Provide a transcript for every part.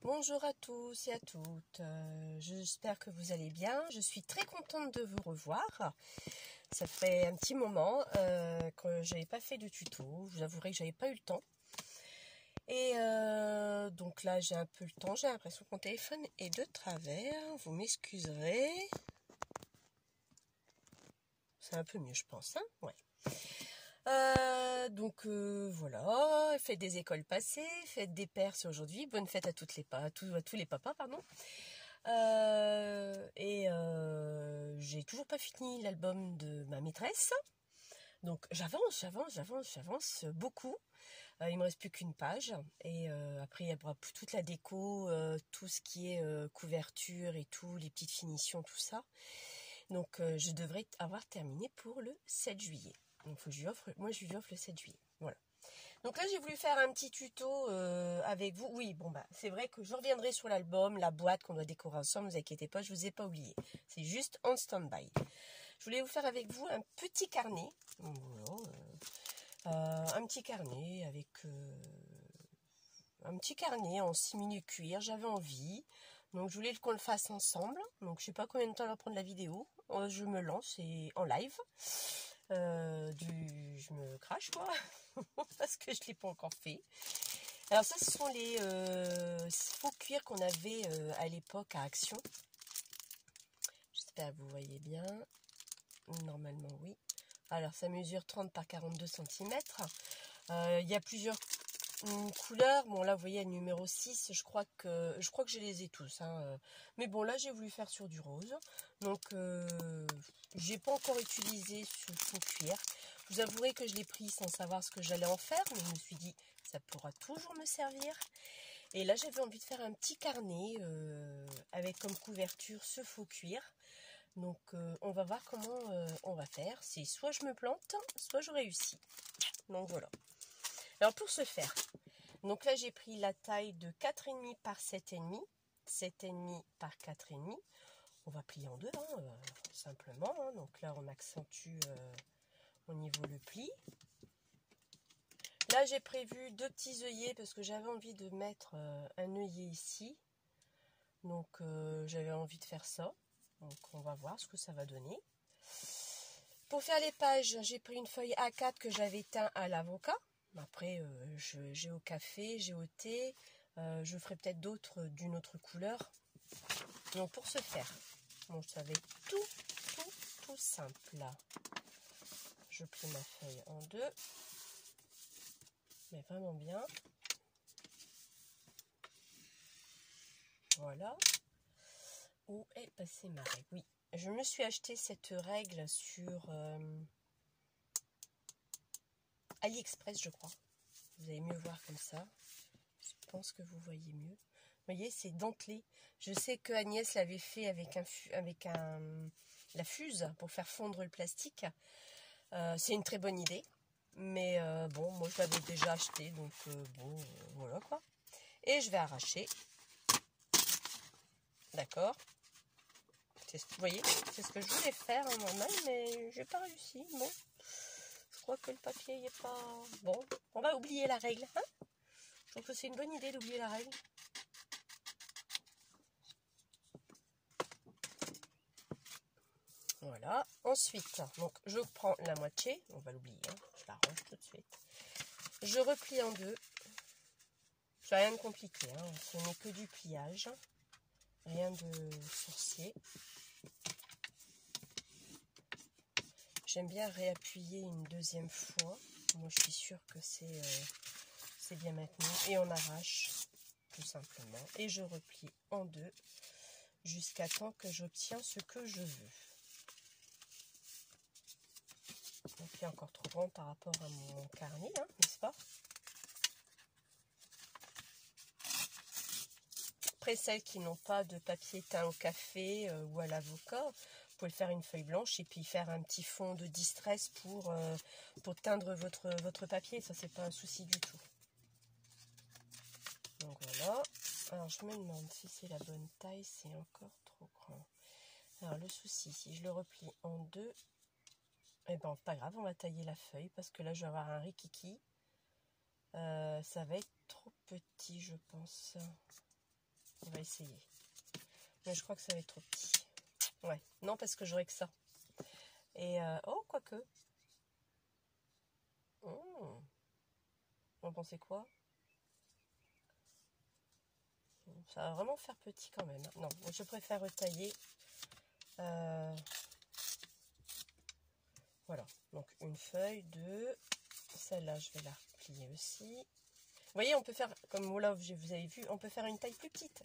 Bonjour à tous et à toutes, j'espère que vous allez bien. Je suis très contente de vous revoir. Ça fait un petit moment que j'avais pas fait de tuto. Je vous avouerai que j'avais pas eu le temps. Et donc là j'ai un peu le temps. J'ai l'impression que mon téléphone est de travers. Vous m'excuserez. C'est un peu mieux je pense, hein, ouais. Voilà, fête des écoles passées, fête des pères c'est aujourd'hui, bonne fête à tous les papas, pardon. J'ai toujours pas fini l'album de ma maîtresse, donc j'avance beaucoup. Il me reste plus qu'une page et après il y aura toute la déco, tout ce qui est couverture et tout, les petites finitions, tout ça. Donc je devrais avoir terminé pour le 7 juillet. Donc faut que je lui offre le 7 juillet. Voilà. Donc là j'ai voulu faire un petit tuto avec vous. Oui, bon bah c'est vrai que je reviendrai sur l'album, la boîte qu'on doit décorer ensemble, ne vous inquiétez pas, je vous ai pas oublié. C'est juste en stand-by. Je voulais vous faire avec vous un petit carnet. Voilà, un petit carnet avec un petit carnet en simili cuir, j'avais envie. Donc je voulais qu'on le fasse ensemble. Donc je sais pas combien de temps va prendre la vidéo. Je me lance et en live. Je me crache quoi. Parce que je ne l'ai pas encore fait. Alors ça ce sont les faux cuir qu'on avait à l'époque à Action. J'espère que vous voyez bien. Normalement oui. Alors ça mesure 30 par 42 cm. Il y a plusieurs couleurs. Bon là vous voyez le numéro 6, je crois que je les ai tous, hein. Mais bon là j'ai voulu faire sur du rose. Donc j'ai pas encore utilisé ce faux cuir. Je vous avouerai que je l'ai pris sans savoir ce que j'allais en faire, mais je me suis dit ça pourra toujours me servir. Et là j'avais envie de faire un petit carnet avec comme couverture ce faux cuir. Donc on va voir comment on va faire. C'est soit je me plante, soit je réussis. Donc voilà. Alors pour ce faire, donc là j'ai pris la taille de 4,5 par 7,5, 7,5 par 4,5. On va plier en deux, hein, simplement. Hein. Donc là on accentue au niveau le pli. Là j'ai prévu deux petits œillets parce que j'avais envie de mettre un œillet ici. Donc j'avais envie de faire ça. Donc on va voir ce que ça va donner. Pour faire les pages, j'ai pris une feuille A4 que j'avais teint à l'avocat. Après, j'ai au café, j'ai au thé. Je ferai peut-être d'autres d'une autre couleur. Donc pour ce faire, bon, ça va être tout simple là. Je plie ma feuille en deux. Mais vraiment bien. Voilà. Où est passée ma règle? Oui, je me suis acheté cette règle sur AliExpress, je crois. Vous allez mieux voir comme ça. Je pense que vous voyez mieux. Vous voyez, c'est dentelé. Je sais que Agnès l'avait fait avec la fuse pour faire fondre le plastique. C'est une très bonne idée. Mais bon, moi je l'avais déjà acheté. Donc voilà quoi. Et je vais arracher. D'accord. Vous voyez, c'est ce que je voulais faire en normal, mais j'ai pas réussi. Bon, je crois que le papier n'est pas... Bon, on va oublier la règle. Hein, je trouve que c'est une bonne idée d'oublier la règle. Voilà. Ensuite, donc je prends la moitié. On va l'oublier. Hein, je la range tout de suite. Je replie en deux. C'est rien de compliqué. Hein, ce n'est que du pliage. Rien de sorcier. J'aime bien réappuyer une deuxième fois. Moi, je suis sûre que c'est bien maintenu. Et on arrache, tout simplement. Et je replie en deux jusqu'à temps que j'obtiens ce que je veux. Donc, il est encore trop grand par rapport à mon carnet, hein, n'est-ce pas? Après, celles qui n'ont pas de papier teint au café ou à l'avocat, vous pouvez faire une feuille blanche et puis faire un petit fond de distress pour teindre votre papier. Ça, c'est pas un souci du tout. Donc voilà. Alors, je me demande si c'est la bonne taille. C'est encore trop grand. Alors, le souci, si je le replie en deux, eh ben, pas grave, on va tailler la feuille parce que là, je vais avoir un rikiki. Ça va être trop petit, je pense. On va essayer. Mais je crois que ça va être trop petit. Ouais, non, parce que j'aurai que ça. Et, oh, quoique. Oh. Vous en pensez quoi? Ça va vraiment faire petit quand même. Non, je préfère retailler. Voilà, donc une feuille, deux. Celle-là, je vais la replier aussi. Vous voyez, on peut faire, comme là, vous avez vu, on peut faire une taille plus petite.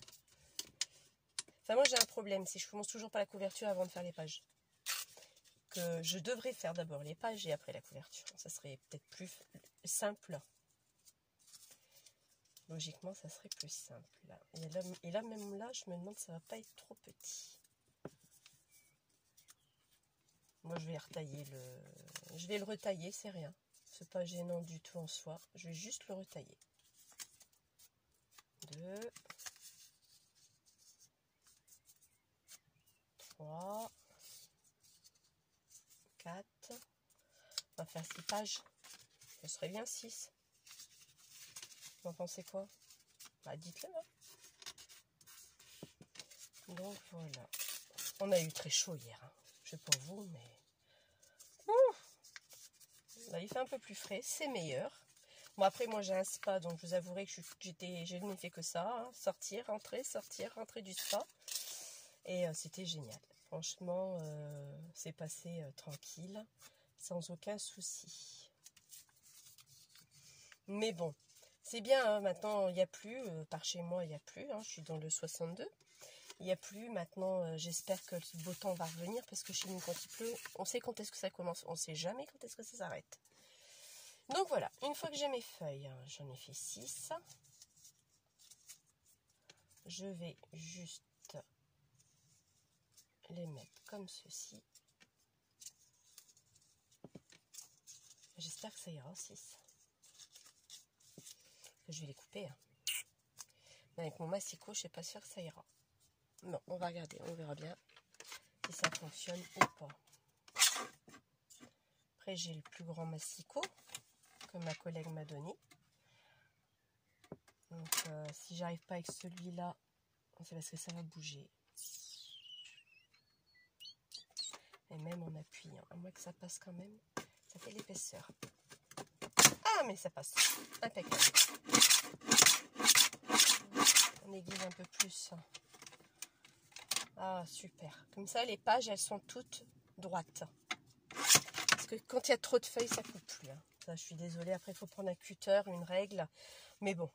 Enfin, moi, j'ai un problème, si je commence toujours par la couverture avant de faire les pages. Que je devrais faire d'abord les pages et après la couverture. Ça serait peut-être plus simple. Logiquement, ça serait plus simple. Et là, même là, je me demande si ça va pas être trop petit. Moi, je vais retailler je vais le retailler, c'est rien. C'est pas gênant du tout en soi. Je vais juste le retailler. 2, 3, 4. On va faire 6 pages. Ce serait bien 6. Vous en pensez quoi? Bah, dites-le. Hein. Donc voilà. On a eu très chaud hier. Hein. Je sais pas vous, mais... Là, il fait un peu plus frais. C'est meilleur. Bon, après, moi, j'ai un spa, donc je vous avouerai que je n'ai fait que ça. Hein. Sortir, rentrer du spa. Et c'était génial. Franchement, c'est passé tranquille, sans aucun souci. Mais bon, c'est bien, hein, maintenant, il n'y a plus, par chez moi, il n'y a plus. Hein, je suis dans le 62. Il n'y a plus, maintenant, j'espère que le beau temps va revenir, parce que chez nous, quand il pleut, on sait quand est-ce que ça commence, on ne sait jamais quand est-ce que ça s'arrête. Donc voilà, une fois que j'ai mes feuilles, hein, j'en ai fait 6. Je vais juste les mettre comme ceci. J'espère que ça ira 6. Je vais les couper. Hein. Mais avec mon massicot, je ne suis pas sûre que ça ira. Bon, on va regarder, on verra bien si ça fonctionne ou pas. Après, j'ai le plus grand massicot que ma collègue m'a donné. Donc, si j'arrive pas avec celui-là, c'est parce que ça va bouger. Et même en appuyant, à moins que ça passe quand même, ça fait l'épaisseur. Ah, mais ça passe. Impeccable. On aiguise un peu plus. Ah, super. Comme ça, les pages, elles sont toutes droites. Parce que quand il y a trop de feuilles, ça ne coupe plus. Hein. Ça, je suis désolée. Après, il faut prendre un cutter, une règle. Mais bon,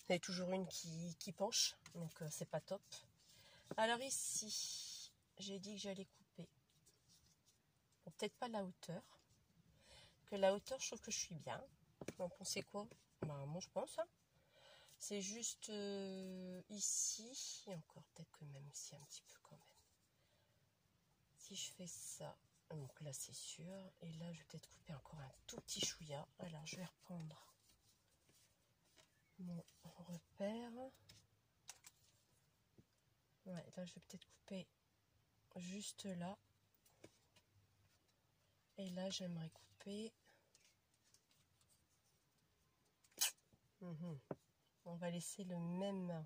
il y a toujours une qui penche. Donc, c'est pas top. Alors ici, j'ai dit que j'allais couper. Bon, peut-être pas la hauteur. Que la hauteur, je trouve que je suis bien. Vous en pensez quoi? Bah, moi, je pense. Hein. C'est juste ici. Et encore, peut-être que même ici, un petit peu quand même. Si je fais ça, donc là, c'est sûr. Et là, je vais peut-être couper encore un tout petit chouïa. Alors, je vais reprendre mon repère. Ouais, là, je vais peut-être couper juste là. Et là, j'aimerais couper... On va laisser le même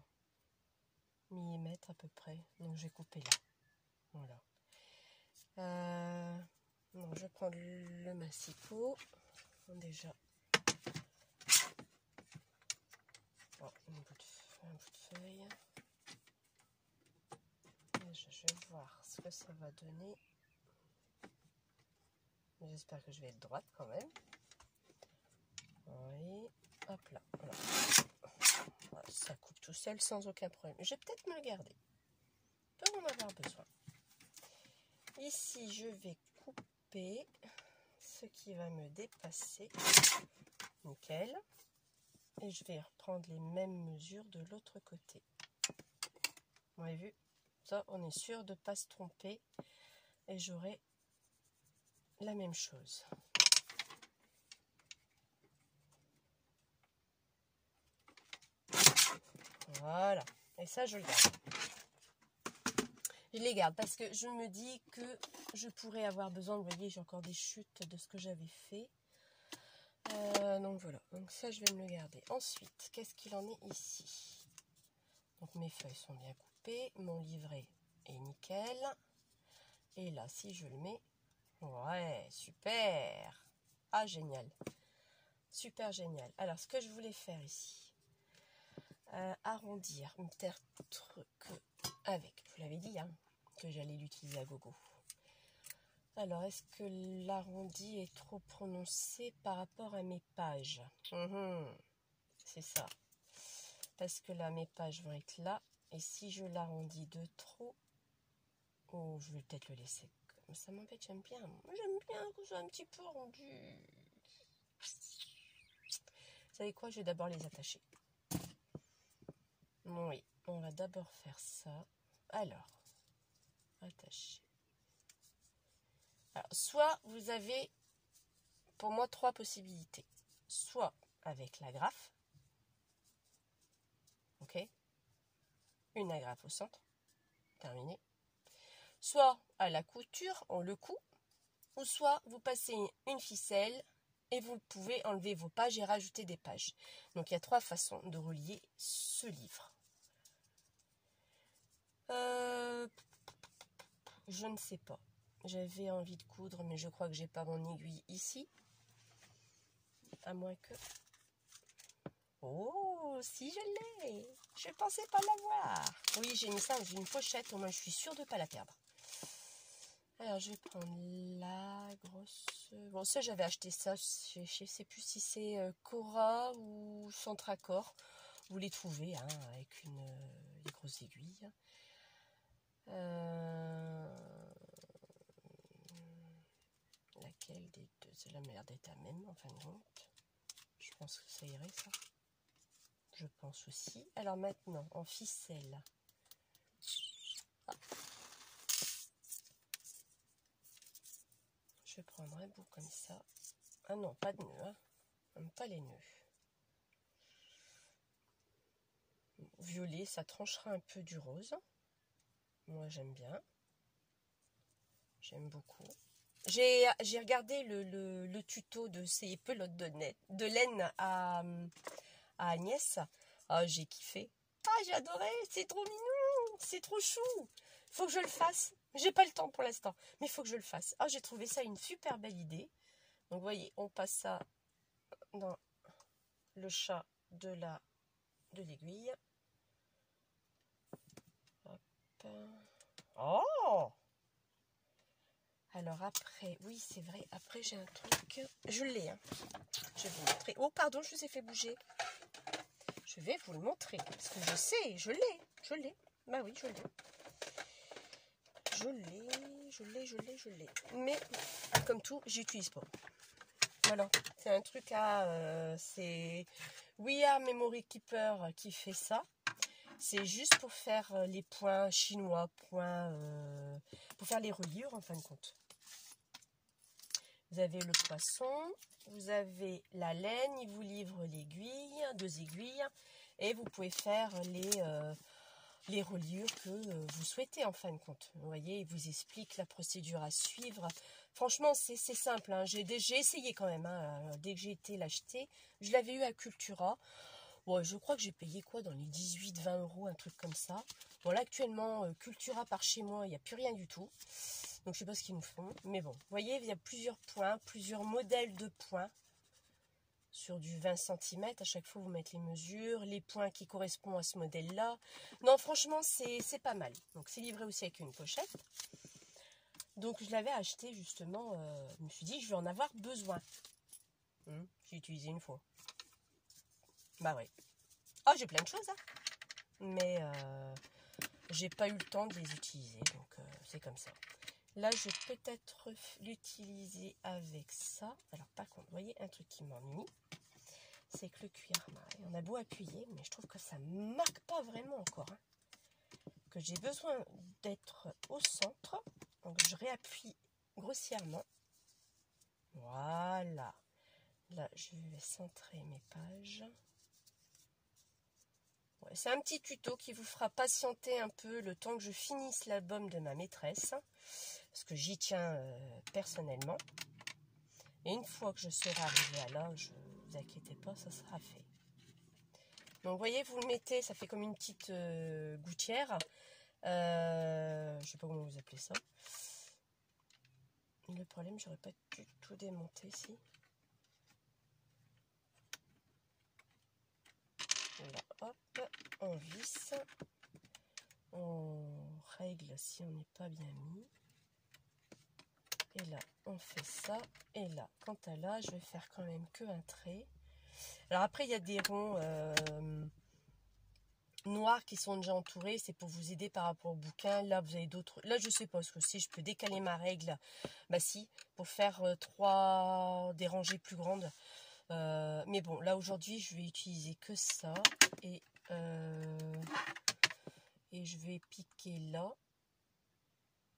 millimètre à peu près. Donc, je vais couper là. Voilà. Non, je vais prendre le massicot. Déjà. Oh, un bout de feuille. Déjà, je vais voir ce que ça va donner. J'espère que je vais être droite quand même. Oui, hop là. Voilà. Voilà, ça coupe tout seul sans aucun problème. Je vais peut-être me le garder. Je peux en avoir besoin. Ici, je vais couper ce qui va me dépasser. Nickel. Et je vais reprendre les mêmes mesures de l'autre côté. Vous avez vu? Ça, on est sûr de ne pas se tromper. Et j'aurai la même chose. Voilà. Et ça, je le garde. Je les garde parce que je me dis que je pourrais avoir besoin. Vous voyez, j'ai encore des chutes de ce que j'avais fait. Donc voilà. Donc ça, je vais me le garder. Ensuite, qu'est-ce qu'il en est ici? Donc mes feuilles sont bien coupées, mon livret est nickel. Et là, si je le mets, ouais, super. Ah, génial. Super génial. Alors, ce que je voulais faire ici, arrondir, peut-être que avec, je vous l'avais dit, hein, que j'allais l'utiliser à gogo. Alors, est-ce que l'arrondi est trop prononcé par rapport à mes pages? C'est ça. Parce que là, mes pages vont être là. Et si je l'arrondis de trop, oh, je vais peut-être le laisser. Ça m'embête, j'aime bien. J'aime bien que ce soit un petit peu rendu. Vous savez quoi? Je vais d'abord les attacher. Oui, on va d'abord faire ça. Alors, attacher. Alors, soit vous avez, pour moi, 3 possibilités. Soit avec l'agrafe. Ok? Une agrafe au centre. Terminé. Soit à la couture, on le coud. Ou soit vous passez une ficelle et vous pouvez enlever vos pages et rajouter des pages. Donc il y a 3 façons de relier ce livre. Je ne sais pas. J'avais envie de coudre, mais je crois que j'ai pas mon aiguille ici. À moins que... Oh, si je l'ai! Je pensais pas l'avoir. Oui, j'ai mis ça dans une pochette, au moins je suis sûre de ne pas la perdre. Alors, je vais prendre la grosse... Bon, ça, j'avais acheté ça. Je ne sais plus si c'est Cora ou Centracor. Vous les trouvez hein, avec des grosses aiguilles. Laquelle des deux? C'est la merde est la même, en fin de compte. Je pense que ça irait, ça. Je pense aussi. Alors, maintenant, en ficelle. Ah. Je vais prendre un bout comme ça. Ah non, pas de nœud. Hein. Même pas les nœuds. Violet, ça tranchera un peu du rose. Moi, j'aime bien. J'aime beaucoup. J'ai regardé le tuto de ces pelotes de laine à Agnès. Ah, j'ai kiffé. Ah, j'ai adoré. C'est trop mignon. C'est trop chou. Faut que je le fasse. J'ai pas le temps pour l'instant, mais il faut que je le fasse. Ah, j'ai trouvé ça une super belle idée. Donc, vous voyez, on passe ça dans le chat de l'aiguille. Oh! Alors après, oui c'est vrai, après j'ai un truc, je l'ai, hein. Je vais vous montrer. Oh pardon, je vous ai fait bouger. Je vais vous le montrer, parce que je sais, je l'ai. Bah oui, je l'ai. Je l'ai. Mais, comme tout, j'utilise pas. Voilà, c'est un truc à... c'est We Are Memory Keeper qui fait ça. C'est juste pour faire les points chinois, pour faire les reliures en fin de compte. Vous avez le poisson, vous avez la laine, il vous livre l'aiguille, 2 aiguilles, et vous pouvez faire les reliures que vous souhaitez en fin de compte. Vous voyez, il vous explique la procédure à suivre. Franchement, c'est simple. Hein. J'ai essayé quand même. Hein. Dès que j'ai été l'acheter, je l'avais eu à Cultura. Bon, je crois que j'ai payé quoi dans les 18-20 €, un truc comme ça. Bon, là, actuellement, Cultura par chez moi, il n'y a plus rien du tout. Donc, je sais pas ce qu'ils nous font. Mais bon, vous voyez, il y a plusieurs points, plusieurs modèles de points. Sur du 20 cm, à chaque fois, vous mettez les mesures, les points qui correspondent à ce modèle-là. Non, franchement, c'est pas mal. Donc, c'est livré aussi avec une pochette. Donc, je l'avais acheté, justement. Je me suis dit, je vais en avoir besoin. J'ai utilisé une fois. Bah ouais. Oh, j'ai plein de choses, hein. Mais j'ai pas eu le temps de les utiliser, donc c'est comme ça. Là, je vais peut-être l'utiliser avec ça. Alors, par contre, vous voyez, un truc qui m'ennuie, c'est que le cuir, on a beau appuyer, mais je trouve que ça ne marque pas vraiment encore. Hein. Que j'ai besoin d'être au centre. Donc, je réappuie grossièrement. Voilà. Là, je vais centrer mes pages. Ouais, c'est un petit tuto qui vous fera patienter un peu le temps que je finisse l'album de ma maîtresse. Parce que j'y tiens personnellement. Et une fois que je serai arrivée à là, ne vous inquiétez pas, ça sera fait. Donc vous voyez, vous le mettez, ça fait comme une petite gouttière. Je sais pas comment vous appelez ça. Le problème, j'aurais pas du tout démonté ici. Là, hop, on visse. On règle si on n'est pas bien mis. Et là, on fait ça. Et là, quant à là, je vais faire quand même que un trait. Alors après, il y a des ronds noirs qui sont déjà entourés. C'est pour vous aider par rapport au bouquin. Là, vous avez d'autres. Là, je sais pas, parce que si je peux décaler ma règle, bah si, pour faire des rangées plus grandes. Mais bon, là aujourd'hui, je vais utiliser que ça. Et je vais piquer là.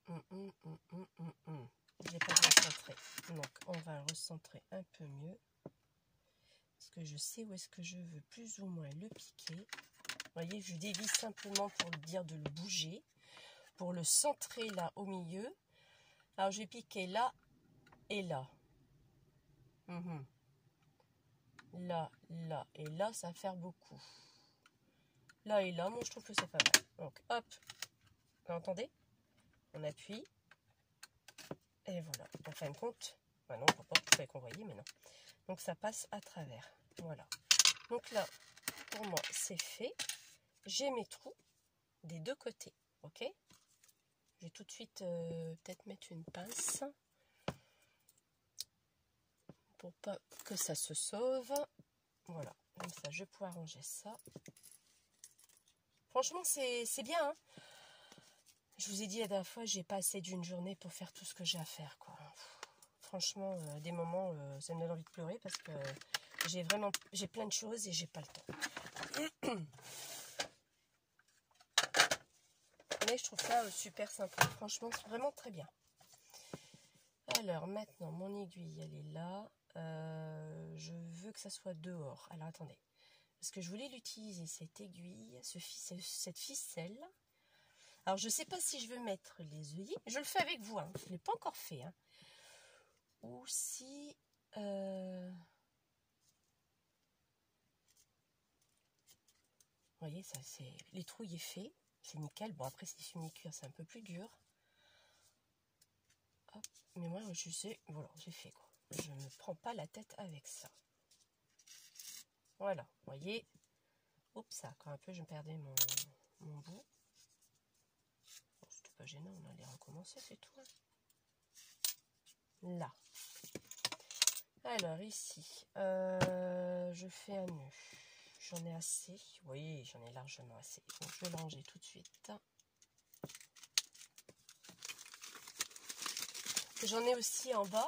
Je n'ai pas recentré. Donc, on va le recentrer un peu mieux. Parce que je sais où est-ce que je veux plus ou moins le piquer. Vous voyez, je dévisse simplement pour le dire de le bouger. Pour le centrer là au milieu. Alors, je vais piquer là et là. Là, là et là, ça va faire beaucoup. Là et là, moi je trouve que c'est pas mal. Donc, hop. Vous entendez? On appuie. Et voilà. En fin de compte, bah non, on ne peut pas, vous pouvez convoyer, mais non. Donc ça passe à travers. Voilà. Donc là, pour moi, c'est fait. J'ai mes trous des deux côtés. Ok? Je vais tout de suite peut-être mettre une pince. Pour pas que ça se sauve. Voilà. Comme ça, je vais pouvoir ranger ça. Franchement, c'est bien. Hein, je vous ai dit la dernière fois, j'ai pas assez d'une journée pour faire tout ce que j'ai à faire, quoi. Franchement, des moments, ça me donne envie de pleurer parce que j'ai plein de choses et j'ai pas le temps. Mais je trouve ça super sympa. Franchement, c'est vraiment très bien. Alors, maintenant, mon aiguille, elle est là. Je veux que ça soit dehors. Alors, attendez. Parce que je voulais l'utiliser, cette aiguille, cette ficelle. Alors, je ne sais pas si je veux mettre les œillets. Je le fais avec vous, hein. Je ne l'ai pas encore fait. Hein. Ou si... Vous voyez, ça, c'est les trous, il est fait. C'est nickel. Bon, après, c'est semi-cuir, c'est un peu plus dur. Hop. Mais moi, je sais... Voilà, j'ai fait, quoi. Je ne me prends pas la tête avec ça. Voilà, vous voyez. Oups, ça, quand un peu, je me perdais mon bout. Bon, c'était pas gênant, on allait recommencer, c'est tout. Là. Alors, ici, je fais un nœud. J'en ai assez. Oui, j'en ai largement assez. Donc, je vais le ranger tout de suite. J'en ai aussi en bas,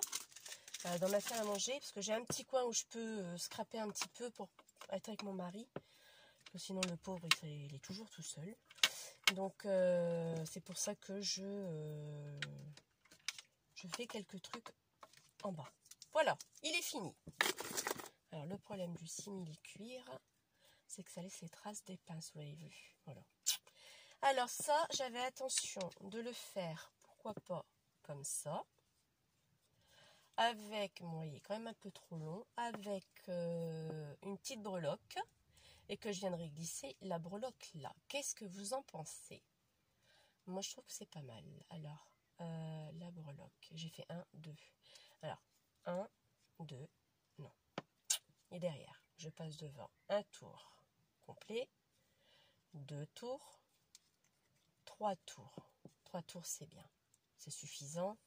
dans ma salle à manger, parce que j'ai un petit coin où je peux scraper un petit peu pour être avec mon mari. Sinon, le pauvre, il est toujours tout seul. Donc, c'est pour ça que je fais quelques trucs en bas. Voilà, il est fini. Alors, le problème du simili-cuir, c'est que ça laisse les traces des pinces, vous l'avez vu. Voilà. Alors ça, j'avais attention de le faire, pourquoi pas, comme ça. Avec, bon, il est quand même un peu trop long, avec une petite breloque. Et que je viendrai glisser la breloque là. Qu'est-ce que vous en pensez? Moi, je trouve que c'est pas mal. Alors, la breloque. J'ai fait 1, 2. Alors, 1, 2, non. Et derrière, je passe devant un tour complet, 2 tours, 3 tours. 3 tours, c'est bien. C'est suffisant.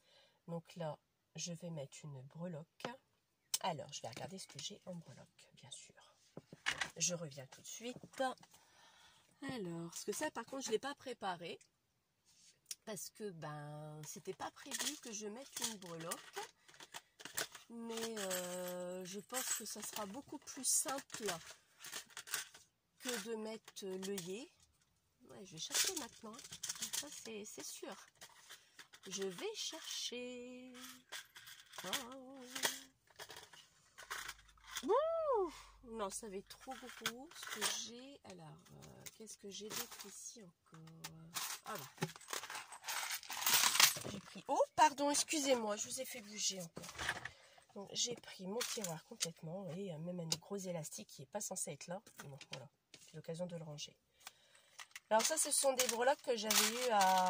Donc là, je vais mettre une breloque. Alors, je vais regarder ce que j'ai en breloque, bien sûr. Je reviens tout de suite. Alors, parce que ça, par contre, je ne l'ai pas préparé. Parce que, c'était pas prévu que je mette une breloque. Mais je pense que ça sera beaucoup plus simple que de mettre l'œillet. Ouais, je vais chercher maintenant. Ça, c'est sûr. Je vais chercher. Oh. Ouh, non, ça va être trop gros ce que j'ai. Alors, qu'est-ce que j'ai d'autre ici encore? Ah bah. J'ai pris... Oh, pardon, excusez-moi, je vous ai fait bouger encore. Donc, j'ai pris mon tiroir complètement. Et même un gros élastique qui n'est pas censé être là. Bon, voilà. c'est l'occasion de le ranger. Alors ça, ce sont des breloques que j'avais eu à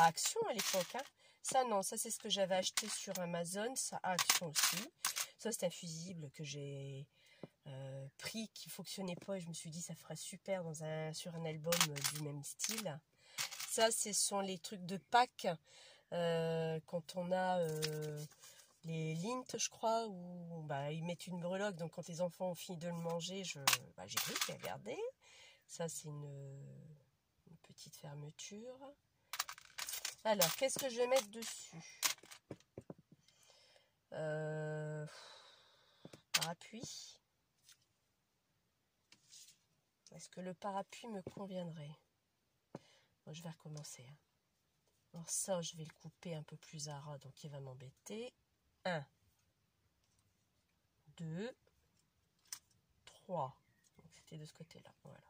Action à l'époque. Hein. Ça, non, ça c'est ce que j'avais acheté sur Amazon, ça à Action aussi. Ça, c'est un fusible que j'ai pris, qui ne fonctionnait pas, et je me suis dit, ça ferait super sur un album du même style. Ça, ce sont les trucs de Pâques, quand on a les Lindt, je crois, où bah, ils mettent une breloque, donc quand les enfants ont fini de le manger, j'ai pris, j'ai regardé. Ça, c'est une petite fermeture. Alors, qu'est-ce que je vais mettre dessus? Parapluie. Est-ce que le parapluie me conviendrait? Bon, je vais recommencer. Hein. Alors ça, je vais le couper un peu plus à ras, donc il va m'embêter. 1, 2, 3. Donc c'était de ce côté-là. Voilà.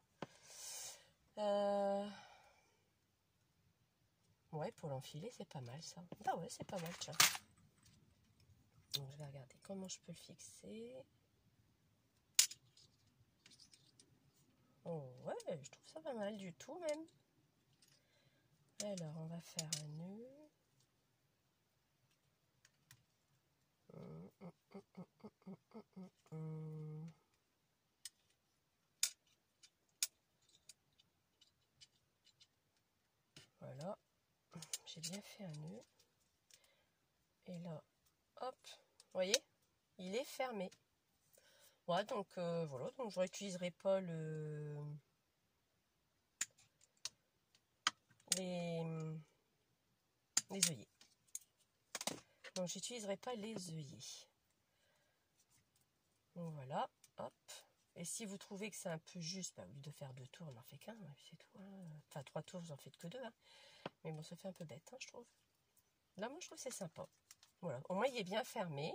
Ouais, pour l'enfiler, c'est pas mal ça. Bah ouais, c'est pas mal, tiens. Donc je vais regarder comment je peux le fixer. Oh ouais, je trouve ça pas mal du tout même. Alors, on va faire un nœud. Voilà, j'ai bien fait un nœud. Et là, hop, vous voyez, il est fermé. Ouais, donc voilà, donc je n'utiliserai pas les œillets. Donc j'utiliserai pas les œillets. Donc voilà, hop. Et si vous trouvez que c'est un peu juste, bah, au lieu de faire 2 tours, on n'en fait qu'un, c'est tout. Hein. Enfin 3 tours, vous en faites que 2. Hein. Mais bon, ça fait un peu bête, hein, je trouve. Là, moi, je trouve que c'est sympa. Voilà, au moins il est bien fermé,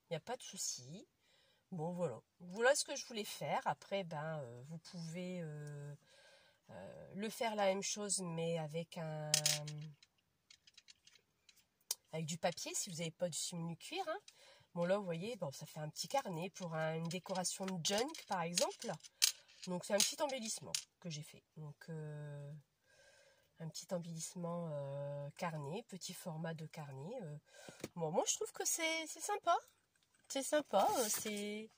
il n'y a pas de souci. Bon, voilà. Voilà ce que je voulais faire. Après, ben, vous pouvez le faire la même chose, mais avec du papier, si vous n'avez pas du simili-cuir. Hein. Bon, là, vous voyez, bon, ça fait un petit carnet pour une décoration de junk, par exemple. Donc, c'est un petit embellissement que j'ai fait. Donc, un petit embellissement carnet, petit format de carnet. Bon, moi, je trouve que c'est sympa. C'est sympa. Je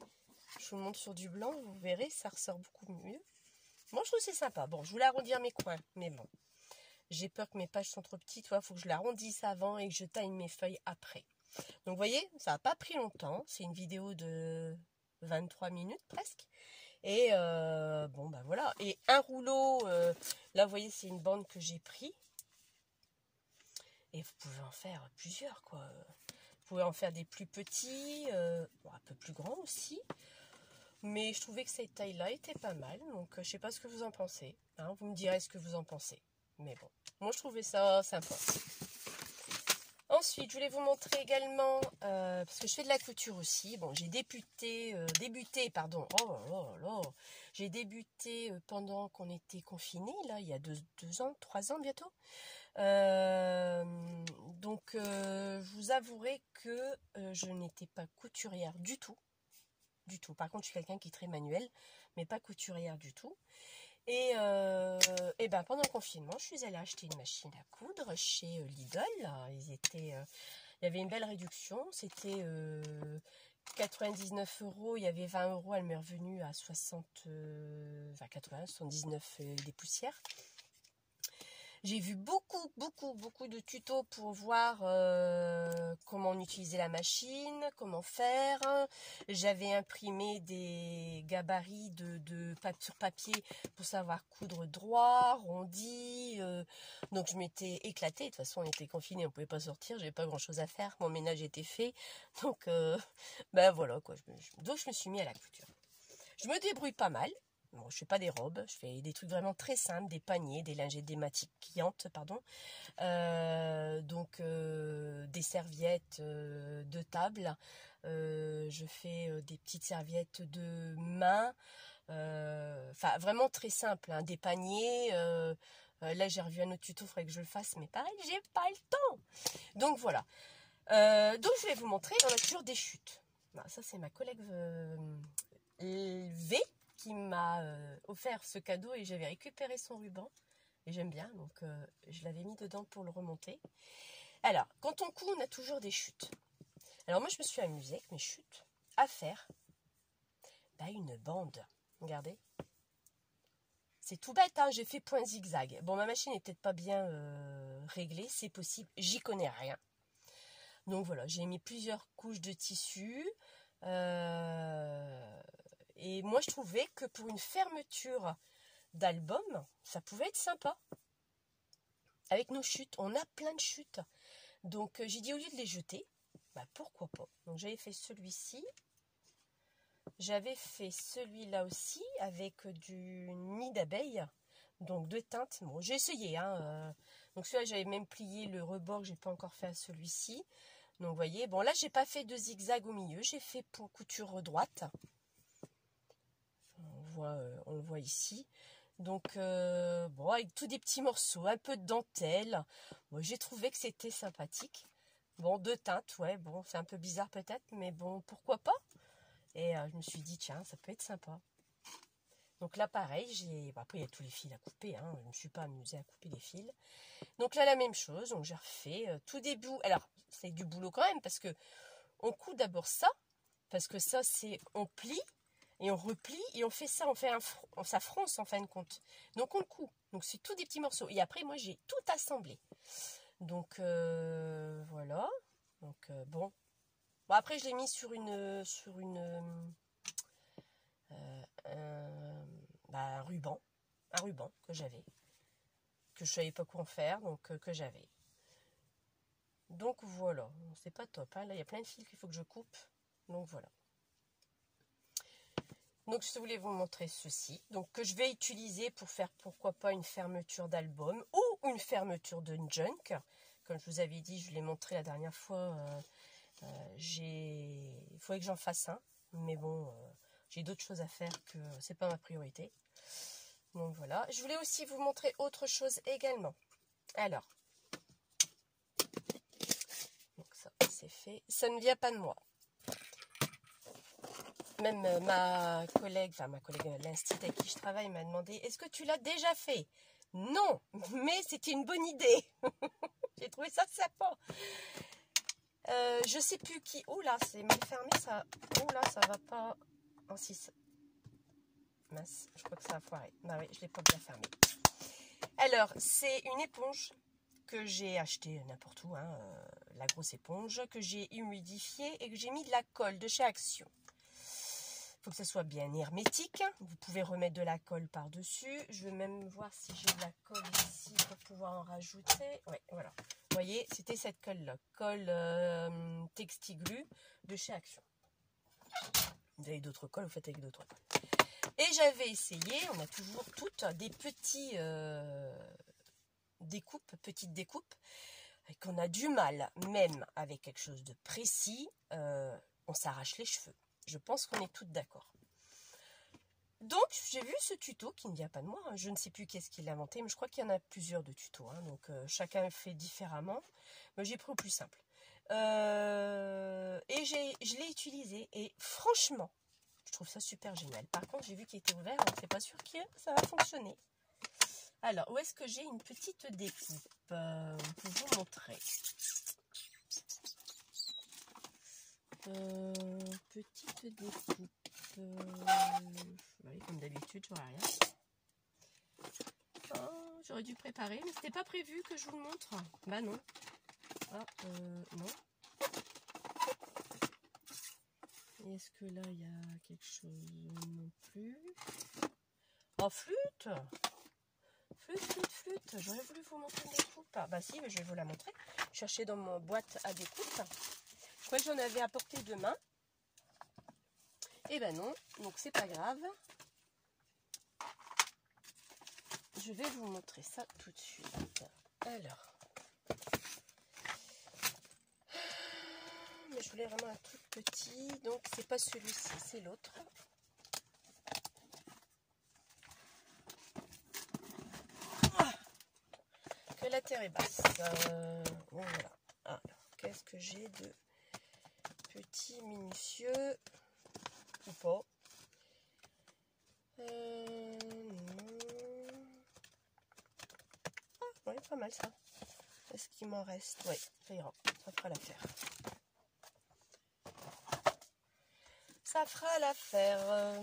vous montre sur du blanc, vous verrez, ça ressort beaucoup mieux. Moi, je trouve que c'est sympa. Bon, je voulais arrondir mes coins, mais bon. J'ai peur que mes pages sont trop petites. Il faut que je l'arrondisse avant et que je taille mes feuilles après. Donc, vous voyez, ça n'a pas pris longtemps. C'est une vidéo de 23 minutes presque. Et bon, ben voilà. Et un rouleau, là, vous voyez, c'est une bande que j'ai pris. Et vous pouvez en faire plusieurs, quoi. Vous pouvez en faire des plus petits, bon, un peu plus grands aussi. Mais je trouvais que cette taille-là était pas mal. Donc, je sais pas ce que vous en pensez. Hein, vous me direz ce que vous en pensez. Mais bon, moi, je trouvais ça sympa. Ensuite, je voulais vous montrer également, parce que je fais de la couture aussi. Bon, j'ai débuté, pardon. Oh là là. J'ai débuté pendant qu'on était confinés, là, il y a 2 ans, 3 ans bientôt. Donc, je vous avouerai que je n'étais pas couturière du tout. Du tout. Par contre, je suis quelqu'un qui est très manuel, mais pas couturière du tout. Et ben, pendant le confinement, je suis allée acheter une machine à coudre chez Lidl. Il y avait une belle réduction. C'était 99 €. Il y avait 20 €. Elle m'est revenue à 79 des poussières. J'ai vu beaucoup de tutos pour voir comment on utilisait la machine, comment faire. J'avais imprimé des gabarits sur papier pour savoir coudre droit, arrondi. Donc je m'étais éclatée. De toute façon, on était confinés, on ne pouvait pas sortir, j'avais pas grand chose à faire. Mon ménage était fait. Donc ben voilà quoi. Donc je me suis mis à la couture. Je me débrouille pas mal. Bon, je fais pas des robes, je fais des trucs vraiment très simples, des paniers, des lingettes, des maquillantes, pardon. Donc des serviettes de table. Je fais des petites serviettes de main. Enfin, vraiment très simple. Hein, des paniers. Là, j'ai revu un autre tuto, il faudrait que je le fasse, mais pareil, j'ai pas le temps. Donc voilà. Donc je vais vous montrer. On a toujours des chutes. Alors, ça, c'est ma collègue V qui m'a offert ce cadeau et j'avais récupéré son ruban. Et j'aime bien, donc je l'avais mis dedans pour le remonter. Alors, quand on coud, on a toujours des chutes. Alors moi, je me suis amusée avec mes chutes à faire une bande. Regardez. C'est tout bête, hein, j'ai fait point zigzag. Bon, ma machine n'est peut-être pas bien réglée, c'est possible, j'y connais rien. Donc voilà, j'ai mis plusieurs couches de tissu. Et moi, je trouvais que pour une fermeture d'album, ça pouvait être sympa. Avec nos chutes, on a plein de chutes. Donc j'ai dit au lieu de les jeter, pourquoi pas. Donc j'avais fait celui-ci. J'avais fait celui-là aussi avec du nid d'abeille. Donc 2 teintes. Bon, j'ai essayé. Donc celui-là, j'avais même plié le rebord que j'ai pas encore fait à celui-ci. Donc vous voyez, bon là, j'ai pas fait de zigzag au milieu. J'ai fait pour couture droite. On le voit ici. Donc, bon, avec tous des petits morceaux, un peu de dentelle. Moi, j'ai trouvé que c'était sympathique. Bon, 2 teintes, ouais, bon, c'est un peu bizarre peut-être, mais bon, pourquoi pas. Et je me suis dit, tiens, ça peut être sympa. Donc là, pareil, après, il y a tous les fils à couper, hein, je ne me suis pas amusée à couper les fils. Donc là, la même chose, donc j'ai refait tout début. Alors, c'est du boulot quand même, parce que on coud d'abord ça, parce que ça, c'est, on plie, et on replie, et on fait ça, ça fronce en fin de compte. Donc on le coud. Donc c'est tout des petits morceaux. Et après, moi, j'ai tout assemblé. Donc voilà. Donc bon. Bon, après, je l'ai mis sur un ruban. Un ruban que j'avais. Que je savais pas quoi en faire, donc que j'avais. Donc voilà. C'est pas top. Hein. Là, il y a plein de fils qu'il faut que je coupe. Donc voilà. Donc je voulais vous montrer ceci, donc que je vais utiliser pour faire pourquoi pas une fermeture d'album ou une fermeture de junk. Comme je vous avais dit, je l'ai montré la dernière fois, il faudrait que j'en fasse un, mais bon, j'ai d'autres choses à faire que c'est pas ma priorité. Donc voilà, je voulais aussi vous montrer autre chose également. Alors, donc ça c'est fait, ça ne vient pas de moi. Même ma collègue l'institut avec qui je travaille m'a demandé, est-ce que tu l'as déjà fait? Non, mais c'était une bonne idée. J'ai trouvé ça sympa. Je sais plus qui. Oh là, c'est mal fermé ça. Oh là, ça va pas. Oh si, mince, je crois que ça a foiré. Bah oui, je l'ai pas bien fermé. Alors, c'est une éponge que j'ai achetée n'importe où, hein, la grosse éponge, que j'ai humidifiée et que j'ai mis de la colle de chez Action. Faut que ça soit bien hermétique. Vous pouvez remettre de la colle par-dessus. Je vais même voir si j'ai de la colle ici pour pouvoir en rajouter. Ouais, voilà. Vous voyez, c'était cette colle-là. Colle Textiglu de chez Action. Vous avez d'autres colles, vous faites avec d'autres colles. Et j'avais essayé, on a toujours toutes des petits petites découpes, et qu'on a du mal, même avec quelque chose de précis, on s'arrache les cheveux. Je pense qu'on est toutes d'accord. Donc, j'ai vu ce tuto qui ne vient pas de moi. Je ne sais plus qui est-ce qui l'a inventé, mais je crois qu'il y en a plusieurs de tutos. Hein, donc, chacun fait différemment. Mais j'ai pris au plus simple. Et je l'ai utilisé. Et franchement, je trouve ça super génial. Par contre, j'ai vu qu'il était ouvert, donc c'est pas sûr que ça va fonctionner. Alors, où est-ce que j'ai une petite découpe pour vous montrer? Petite découpe. Oui, comme d'habitude, je vois rien. Oh, j'aurais dû préparer, mais c'était pas prévu que je vous le montre. Bah non. Ah, non. Est-ce que là, il y a quelque chose non plus? Oh, flûte! Flûte. J'aurais voulu vous montrer une découpe. Ah, bah si, mais je vais vous la montrer. Chercher dans ma boîte à découpe. Je crois que j'en avais apporté 2 mains. Eh ben non, donc c'est pas grave. Je vais vous montrer ça tout de suite. Alors. Mais je voulais vraiment un truc petit, donc c'est pas celui-ci, c'est l'autre. Que la terre est basse. Voilà. Alors, qu'est-ce que j'ai de petit minutieux ou pas? Ah, ouais, pas mal ça. Est-ce qu'il m'en reste? Oui, ça ira. Ça fera l'affaire. Ça fera l'affaire.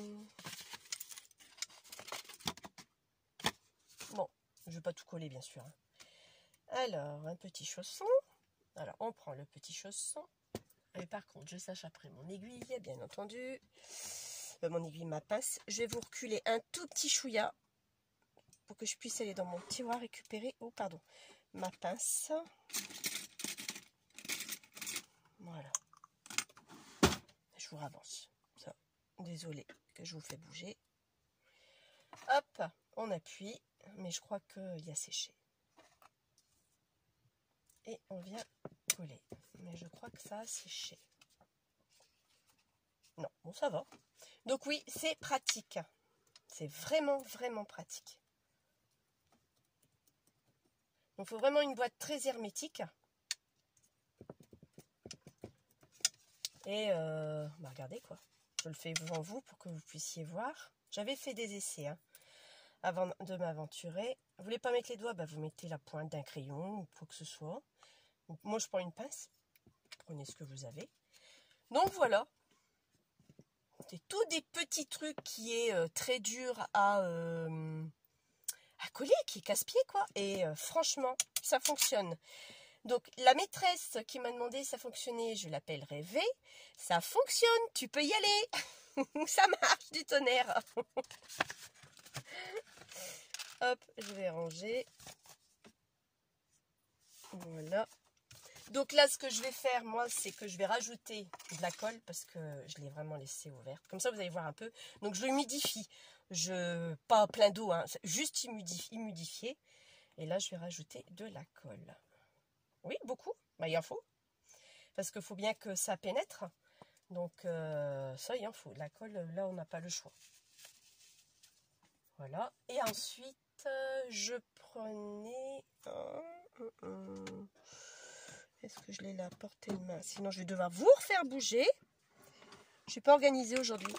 Bon, je ne vais pas tout coller, bien sûr. Alors, un petit chausson. Alors, on prend le petit chausson. Et par contre, je sache après mon aiguille, bien entendu. Mon aiguille, ma pince. Je vais vous reculer un tout petit chouïa pour que je puisse aller dans mon tiroir récupérer. Oh, pardon. Ma pince. Voilà. Je vous ravance. Ça. Désolée que je vous fais bouger. Hop, on appuie. Mais je crois qu'il a séché. Et on vient coller. Mais je crois que ça a séché. Non, bon, ça va. Donc oui, c'est pratique. C'est vraiment, vraiment pratique. Donc il faut vraiment une boîte très hermétique. Et bah regardez quoi. Je le fais devant vous pour que vous puissiez voir. J'avais fait des essais hein, avant de m'aventurer. Vous voulez pas mettre les doigts, bah, vous mettez la pointe d'un crayon ou quoi que ce soit. Donc, moi je prends une pince. Prenez ce que vous avez. Donc voilà. C'est tout des petits trucs qui est très dur à coller, qui est casse-pied quoi. Et franchement, ça fonctionne. Donc la maîtresse qui m'a demandé si ça fonctionnait, je l'appelle Rêver. Ça fonctionne, tu peux y aller. Ça marche du tonnerre. Hop, je vais ranger. Voilà. Donc là, ce que je vais faire, moi, c'est que je vais rajouter de la colle parce que je l'ai vraiment laissée ouverte. Comme ça, vous allez voir un peu. Donc, je humidifie. Pas plein d'eau, hein, juste humidifié. Et là, je vais rajouter de la colle. Oui, beaucoup. Bah, il en faut. Parce qu'il faut bien que ça pénètre. Donc, ça, il en faut. La colle, là, on n'a pas le choix. Voilà. Et ensuite, je prenais... Est-ce que je l'ai là à portée de main? Sinon, je vais devoir vous refaire bouger. Je ne suis pas organisée aujourd'hui.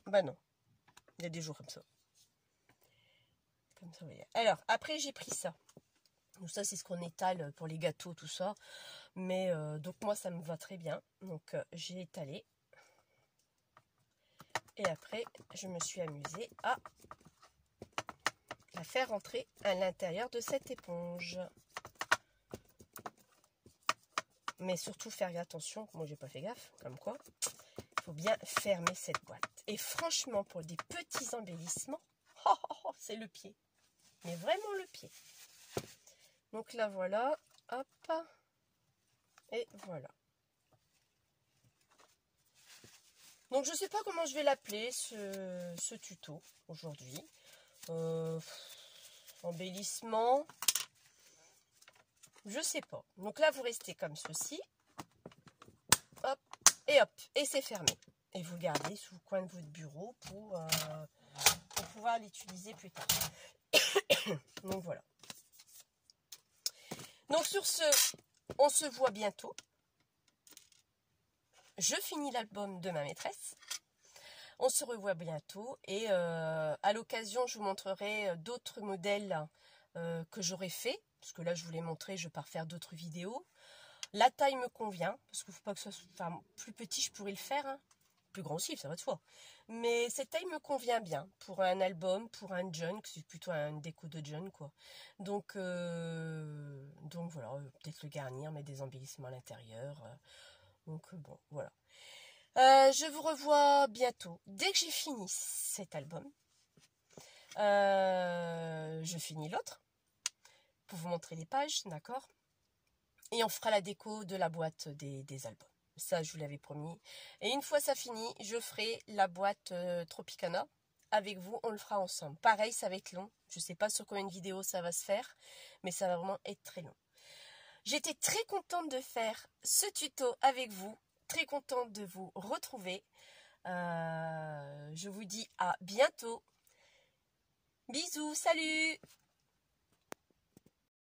Bah non. Il y a des jours comme ça. Comme ça, vous voyez. Alors, après, j'ai pris ça. Donc ça, c'est ce qu'on étale pour les gâteaux, tout ça. Mais, donc moi, ça me va très bien. Donc, j'ai étalé. Et après, je me suis amusée à la faire rentrer à l'intérieur de cette éponge. Mais surtout faire attention, moi j'ai pas fait gaffe, comme quoi, il faut bien fermer cette boîte. Et franchement, pour des petits embellissements, c'est le pied. Mais vraiment le pied. Donc là voilà, hop, et voilà. Donc je sais pas comment je vais l'appeler ce tuto aujourd'hui. Embellissement, je sais pas. Donc là vous restez comme ceci. Hop, et c'est fermé. Et vous gardez sous le coin de votre bureau pour pouvoir l'utiliser plus tard. Donc voilà. Donc sur ce, on se voit bientôt. Je finis l'album de ma maîtresse. On se revoit bientôt et à l'occasion, je vous montrerai d'autres modèles que j'aurais fait. Parce que là, je vous l'ai montré, je pars faire d'autres vidéos. La taille me convient, parce qu'il ne faut pas que ce soit... Enfin, plus petit, je pourrais le faire. Hein. Plus grand aussi, ça va de soi. Mais cette taille me convient bien pour un album, pour un John, que c'est plutôt un déco de John, quoi. Donc voilà, peut-être le garnir, mettre des embellissements à l'intérieur. Donc bon, voilà. Je vous revois bientôt. Dès que j'ai fini cet album, je finis l'autre pour vous montrer les pages, d'accord? Et on fera la déco de la boîte des albums. Ça, je vous l'avais promis. Et une fois ça fini, je ferai la boîte Tropicana. Avec vous, on le fera ensemble. Pareil, ça va être long. Je ne sais pas sur combien de vidéos ça va se faire, mais ça va vraiment être très long. J'étais très contente de faire ce tuto avec vous. Très contente de vous retrouver. Je vous dis à bientôt. Bisous, salut!